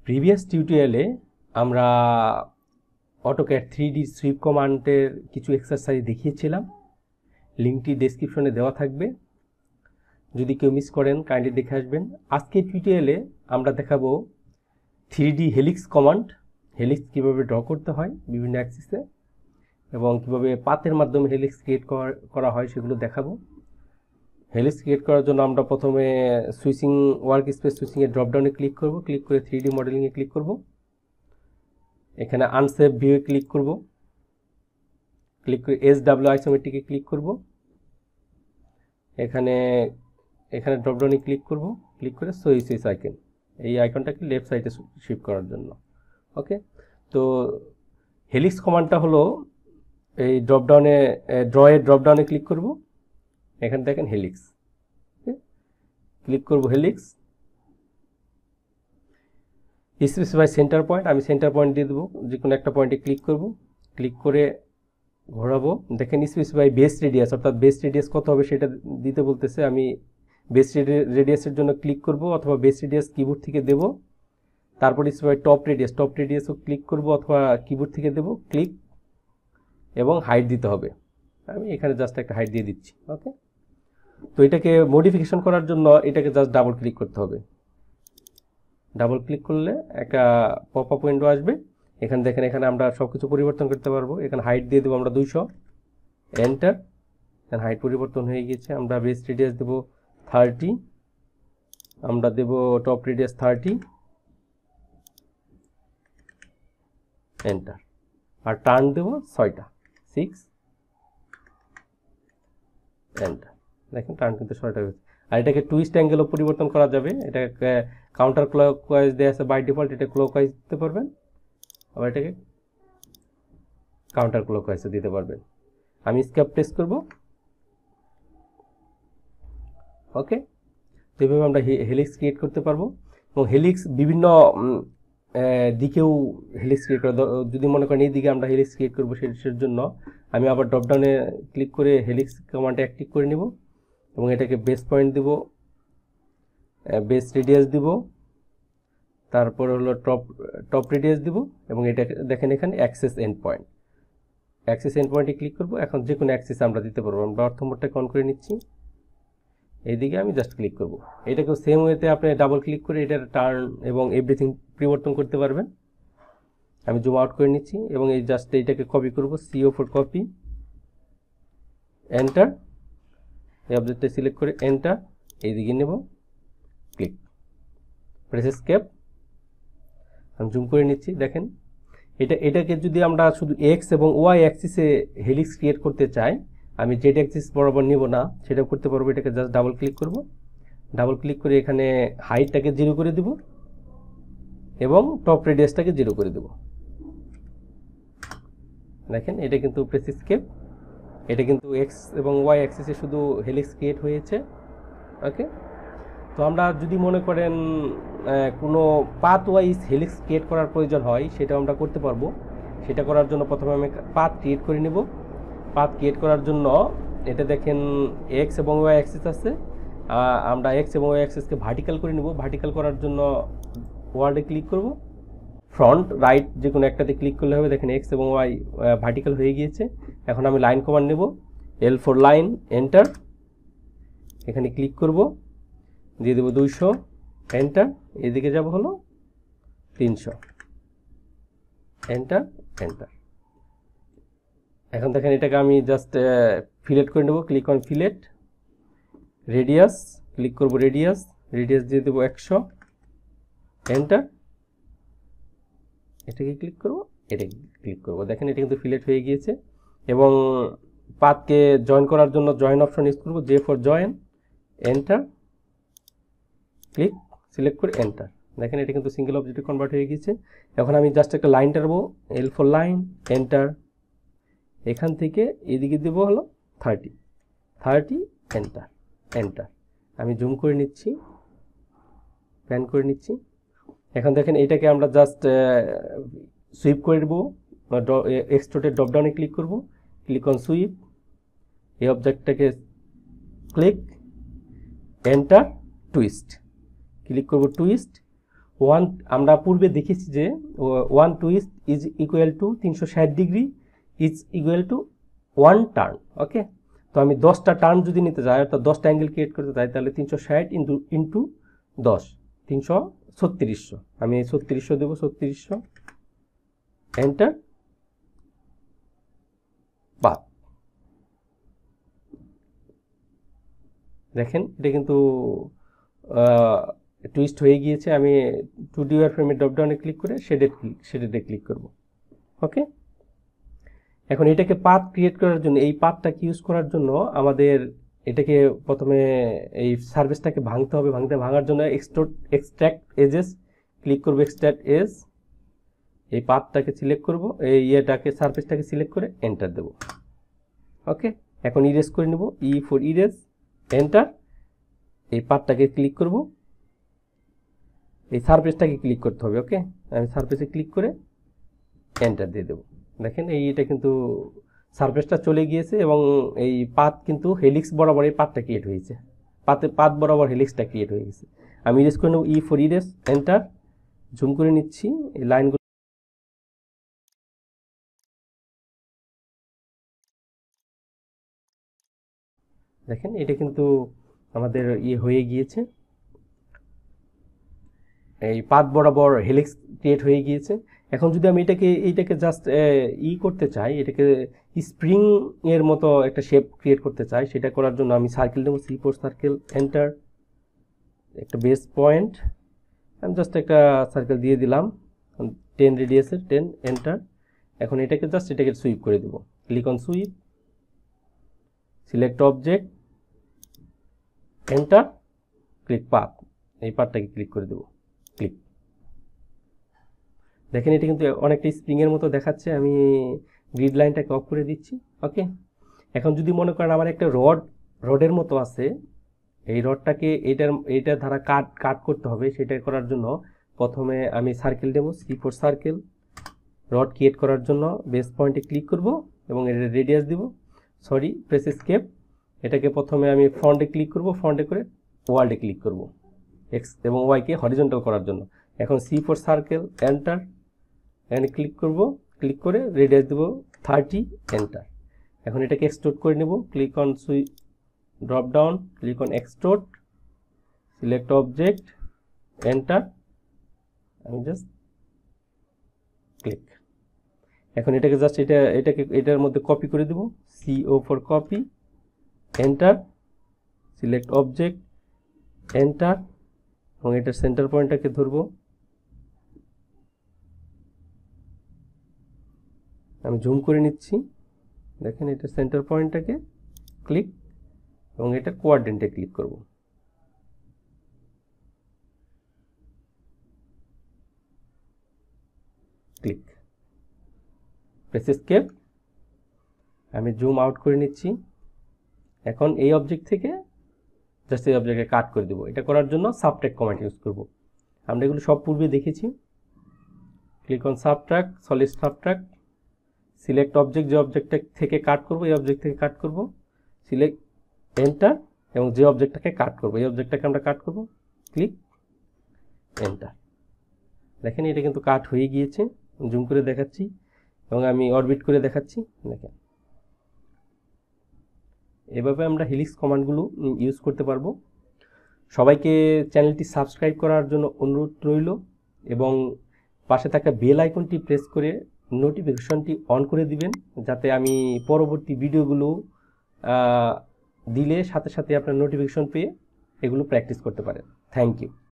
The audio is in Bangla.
প্রিভিয়াস টিউটোরিয়ালে আমরা অটোক্যাড 3D সুইপ কমান্ডের কিছু এক্সারসাইজ দেখিয়েছিলাম। লিঙ্কটি ডেসক্রিপশনে দেওয়া থাকবে, যদি কেউ মিস করেন কাইন্ডলি দেখে আসবেন। আজকের টিউটোরিয়ালে আমরা দেখাবো 3D হেলিক্স কমান্ড, হেলিক্স কীভাবে ড্র করতে হয় বিভিন্ন অ্যাক্সিসে এবং কীভাবে পাতের মাধ্যমে হেলিক্স ক্রিয়েট করা হয় সেগুলো দেখাবো। হেলিক্স ক্রিয়েট করার জন্য আমরা প্রথমে সুইচিং ওয়ার্ক স্পেস সুইচিংয়ের ড্রপডাউনে ক্লিক করব, ক্লিক করে 3D মডেলিংয়ে ক্লিক করব। এখানে আনসেভ ভিউয়ে ক্লিক করব, ক্লিক করে SW আইসোমেট্রিকে ক্লিক করব। এখানে ড্রপডাউনে ক্লিক করব, ক্লিক করে সুইচ আইকন, এই আইকনটাকে লেফট সাইডে শিফট করার জন্য। ওকে, তো হেলিক্স কমান্ডটা হলো এই ড্রপডাউনে ড্রপডাউনে ক্লিক করব, এখানে দেখেন হেলিক্স, ক্লিক করব হেলিক্স, স্পেসিফাই সেন্টার পয়েন্ট, আমি সেন্টার পয়েন্ট দিয়ে দেবো, যে কোনো একটা পয়েন্টে ক্লিক করব, ক্লিক করে ঘোরাবো। দেখেন স্পেসিফাই বেস রেডিয়াস, অর্থাৎ বেস রেডিয়াস কত হবে সেটা দিতে বলতেছে। আমি বেস রেডিয়াসের জন্য ক্লিক করব অথবা বেস রেডিয়াস কিবোর্ড থেকে দেব। তারপর স্পেসিফাই টপ রেডিয়াসও ক্লিক করব অথবা কিবোর্ড থেকে দেব, ক্লিক এবং হাইট দিতে হবে। আমি এখানে জাস্ট একটা হাইট দিয়ে দিচ্ছি। ওকে, তো এটাকে মডিফিকেশন করার জন্য এটাকে জাস্ট ডাবল ক্লিক করতে হবে। ডাবল ক্লিক করলে একটা পপ আপ উইন্ডো আসবে। এখানে দেখেন, এখানে আমরা সব কিছু পরিবর্তন করতে পারবো। এখানে হাইট দিয়ে দেবো আমরা 200, এন্টার। এখানে হাইট পরিবর্তন হয়ে গিয়েছে। আমরা বেস রেডিয়াস দেবো 30, আমরা দেব টপ রেডিয়াস 30, এন্টার। আর টার্ন দেবো 6টা, 6, এন্টার। দেখেন টার্ন কিন্তু 6টা হয়েছে। আর এটাকে টুইস্ট অ্যাঙ্গেলও পরিবর্তন করা যাবে। এটাকে কাউন্টার ক্লকওয়াইজ দেওয়া আছে বাই ডিফল্ট, এটা ক্লকওয়াইজ দিতে পারবেন, আবার এটাকে কাউন্টার ক্লকওয়াইজে দিতে পারবেন। আমি স্কেপ প্রেস করব। ওকে, তো এইভাবে আমরা হেলিক্স ক্রিয়েট করতে পারবো। এবং হেলিক্স বিভিন্ন দিকেও হেলিক্স ক্রিয়েট করা, যদি মনে করেন এই দিকে আমরা হেলিক্স ক্রিয়েট করবো, সেটার জন্য আমি আবার ড্রপডাউনে ক্লিক করে হেলিক্স কমান্ডে অ্যাক্টিভ করে নিব এবং এটাকে বেস পয়েন্ট দিব, বেস রেডিয়াস দিব, তারপর হলো টপ রেডিয়াস দিব এবং এটা দেখেন এখানে access end point, access end পয়েন্টে ক্লিক করব। এখন যে কোনো অ্যাক্সেস আমরা দিতে পারবো। আমরা অর্থ মোডটাকে অন করে নিচ্ছি, এইদিকে আমি জাস্ট ক্লিক করব। এটাকেও সেম ওয়েতে আপনি ডাবল ক্লিক করে এটার টার্ন এবং এভরিথিং পরিবর্তন করতে পারবেন। আমি জুম আউট করে নিচ্ছি এবং এই জাস্ট এইটাকে কপি করব, CO4 কপি, এন্টার। এই অবজেক্টটা সিলেক্ট করে এন্টার, এইদিকে নেব, ক্লিক, প্রেস এস্কেপ। আমি জুম করে নিচ্ছি। দেখেন এটাকে যদি আমরা শুধু এক্স এবং ওয়াই অ্যাক্সিসে হেলিক্স ক্রিয়েট করতে চাই, আমি জেড অ্যাক্সিস বরাবর নিব না, সেটাও করতে পারবো। এটাকে জাস্ট ডাবল ক্লিক করব, ডাবল ক্লিক করে এখানে হাইটটাকে 0 করে দেব এবং টপ রেডিয়াসটাকে 0 করে দেব। দেখেন এটা কিন্তু প্রেস এস্কেপ, এটা কিন্তু এক্স এবং ওয়াই অ্যাক্সিসে শুধু হেলিক্স ক্রিয়েট হয়েছে। ওকে, তো আমরা যদি মনে করেন কোনো পাথ ওয়াইজ হেলিক্স ক্রিয়েট করার প্রয়োজন হয়, সেটাও আমরা করতে পারবো। সেটা করার জন্য প্রথমে আমি পাথ ক্রিয়েট করে নেব। পাথ ক্রিয়েট করার জন্য এটা দেখেন এক্স এবং ওয়াই অ্যাক্সিস আছে, আমরা এক্স এবং ওয়াই অ্যাক্সিসকে ভার্টিক্যাল করে নেব। ভার্টিক্যাল করার জন্য ওয়ার্ডে ক্লিক করব, ফ্রন্ট রাইট যে কোনো একটাতে ক্লিক করলে হবে। দেখেন এক্স এবং ওয়াই ভার্টিক্যাল হয়ে গিয়েছে। এখন আমি লাইন কমান্ড নেব, L4 লাইন, এন্টার। এখানে ক্লিক করব, দিয়ে দেবো 200, এন্টার। এদিকে যাব হলো 300, এন্টার, এন্টার। এখন দেখেন এটাকে আমি জাস্ট ফিলেট করে নেব, click on fillet, radius, click করব রেডিয়াস দিয়ে দেবো 100, এন্টার। এটাকে ক্লিক করব, এটাকে ক্লিক করব। দেখেন এটা কিন্তু ফিলেট হয়ে গিয়েছে। এবং পাথকে জয়েন করার জন্য জয়েন অপশন ইউজ করব, J for join, enter, click, select করে এন্টার। দেখেন এটা কিন্তু সিঙ্গেল অবজেক্টে কনভার্ট হয়ে গিয়েছে। এখন আমি জাস্ট একটা লাইন টানবো, L4 লাইন, এন্টার। এখান থেকে এদিকে দেবো হলো 30, এন্টার, এন্টার। আমি জুম করে নিচ্ছি, প্যান করে নিচ্ছি। এখন দেখেন এটাকে আমরা জাস্ট সুইপ করে দেবো, এক্সট্রুডের ড্রপডাউনে ক্লিক করব, ক্লিক অন সুইপ, এই অবজেক্টটাকে ক্লিক, এন্টার, টুইস্ট, ক্লিক করব টুইস্ট। আমরা পূর্বে দেখেছি যে 1 twist is equal to 360 degree is equal to 1 turn. Okay, তো আমি 10টা টার্ন যদি নিতে যাই অর্থাৎ 10টা অ্যাঙ্গেল ক্রিয়েট করতে চাই তাহলে 360 ইন্টু 10 33600। আমি 3600 দেবো, 3600 এন্টার পাত। দেখেন এটা কিন্তু টুইস্ট হয়ে গিয়েছে। আমি 2D ওয়্যারফ্রেমের ড্রপডাউনে ক্লিক করে শেডেডে ক্লিক করব। ওকে, এখন এটাকে পাথ ক্রিয়েট করার জন্য, এই পাথটাকে ইউজ করার জন্য আমাদের এটাকে প্রথমে এই সারফেসটাকে ভাঙতে হবে। ভাঙার জন্য এক্সট্রাক্ট এজেস ক্লিক করব, এক্সট্রাক্ট এজ, এই পাথটাকে সিলেক্ট করব, এই সারফেসটাকে সিলেক্ট করে এন্টার দেব। ওকে, এখন ইরেজ করে নেব, ই ফর ইরেজ, এন্টার। এই পাথটাকে ক্লিক করব, এই সারফেসটাকে ক্লিক করতে হবে। ওকে, আমি সারফেসে ক্লিক করে এন্টার দিয়ে দেবো। দেখেন এটা কিন্তু সারফেসটা চলে গিয়েছে এবং এই পাথ কিন্তু হেলিক্স বরাবর এই পাথটা ক্রিয়েট হয়েছে, পাথ বরাবর হেলিক্সটা ক্রিয়েট হয়ে গেছে। আমি ইরেজ করে নেব, E for erase, enter, zoom করে নিচ্ছি এই লাইনগুলো। দেখেন এটা কিন্তু আমাদের হয়ে গিয়েছে, এই পাথ বরাবর হেলিক্স ক্রিয়েট হয়ে গিয়েছে। এখন যদি আমি এইটাকে জাস্ট করতে চাই, এটাকে স্প্রিং এর মতো একটা শেপ ক্রিয়েট করতে চাই, সেটা করার জন্য আমি সার্কেল নেব, C4 সার্কেল, এন্টার, একটা বেস পয়েন্ট, আমি জাস্ট একটা সার্কেল দিয়ে দিলাম 10 রেডিয়াসের, 10, এন্টার। এখন এটাকে সুইপ করে দেব, click on sweep, select object, enter, click path, এই পাথটাকে ক্লিক করে দেব, ক্লিক। দেখেন এটা কিন্তু অনেকটা স্প্রিংয়ের মতো দেখাচ্ছে। আমি গ্রিড লাইনটাকে অফ করে দিচ্ছি। ওকে, এখন যদি মনে করেন আমার একটা রডের মতো আছে, এই রডটাকে এইটার ধারা কাট করতে হবে, সেটা করার জন্য প্রথমে আমি সার্কেল দেবো, C4 সার্কেল, রড ক্রিয়েট করার জন্য বেস পয়েন্টে ক্লিক করব এবং এটা রেডিয়াস দিব, প্রেস এস্কেপ। এটাকে প্রথমে আমি ফ্রন্টে ক্লিক করব, ফ্রন্টে করে ওয়ার্ল্ডে ক্লিক করব, এক্স এবং ওয়াইকে হরিজন্টাল করার জন্য। এখন C4 সার্কেল, এন্টার, এখানে ক্লিক করব, ক্লিক করে রেডিয়াস দেব 30, এন্টার। এখন এটাকে এক্সট্রুড করে নেব, click on drop down, click on extrude, select object, enter, আমি জাস্ট ক্লিক। এখন এটাকে জাস্ট এটার মধ্যে কপি করে দেব, CO for copy, enter, select object, enter, এবং এটার সেন্টার পয়েন্টটাকে ধরবো, আমি জুম করে নিচ্ছি। দেখেন এটা সেন্টার পয়েন্টটাকে ক্লিক এবং এটা কোয়াড্রেন্টে ক্লিক করব, ক্লিক, প্রেস এস্কেপ। আমি জুম আউট করে নিচ্ছি। এখন এই অবজেক্ট থেকে জাস্ট এই অবজেক্টকে কাট করে দেবো। এটা করার জন্য সাবট্র্যাক্ট কমান্ড ইউজ করব। আমরা এগুলো সব পূর্বে দেখেছি। Click on subtract, solid subtract, select object, যে অবজেক্টটা থেকে কাট করব এই অবজেক্ট থেকে কাট করব, সিলেক্ট, এন্টার, এবং যে অবজেক্টটাকে কাট করব এই অবজেক্টটাকে আমরা কাট করব, ক্লিক, এন্টার। দেখেন এটা কিন্তু কাট হয়ে গিয়েছে। জুম করে দেখাচ্ছি এবং আমি অরবিট করে দেখাচ্ছি। দেখেন এভাবে আমরা হেলিক্স কমান্ডগুলো ইউজ করতে পারবো। সবাইকে চ্যানেলটি সাবস্ক্রাইব করার জন্য অনুরোধ রইল এবং পাশে থাকা বেল আইকনটি প্রেস করে নোটিফিকেশনটি অন করে দিবেন, যাতে আমি পরবর্তী ভিডিওগুলো দিলে সাথে সাথে আপনার নোটিফিকেশন পেয়ে এগুলো প্র্যাকটিস করতে পারেন। Thank you.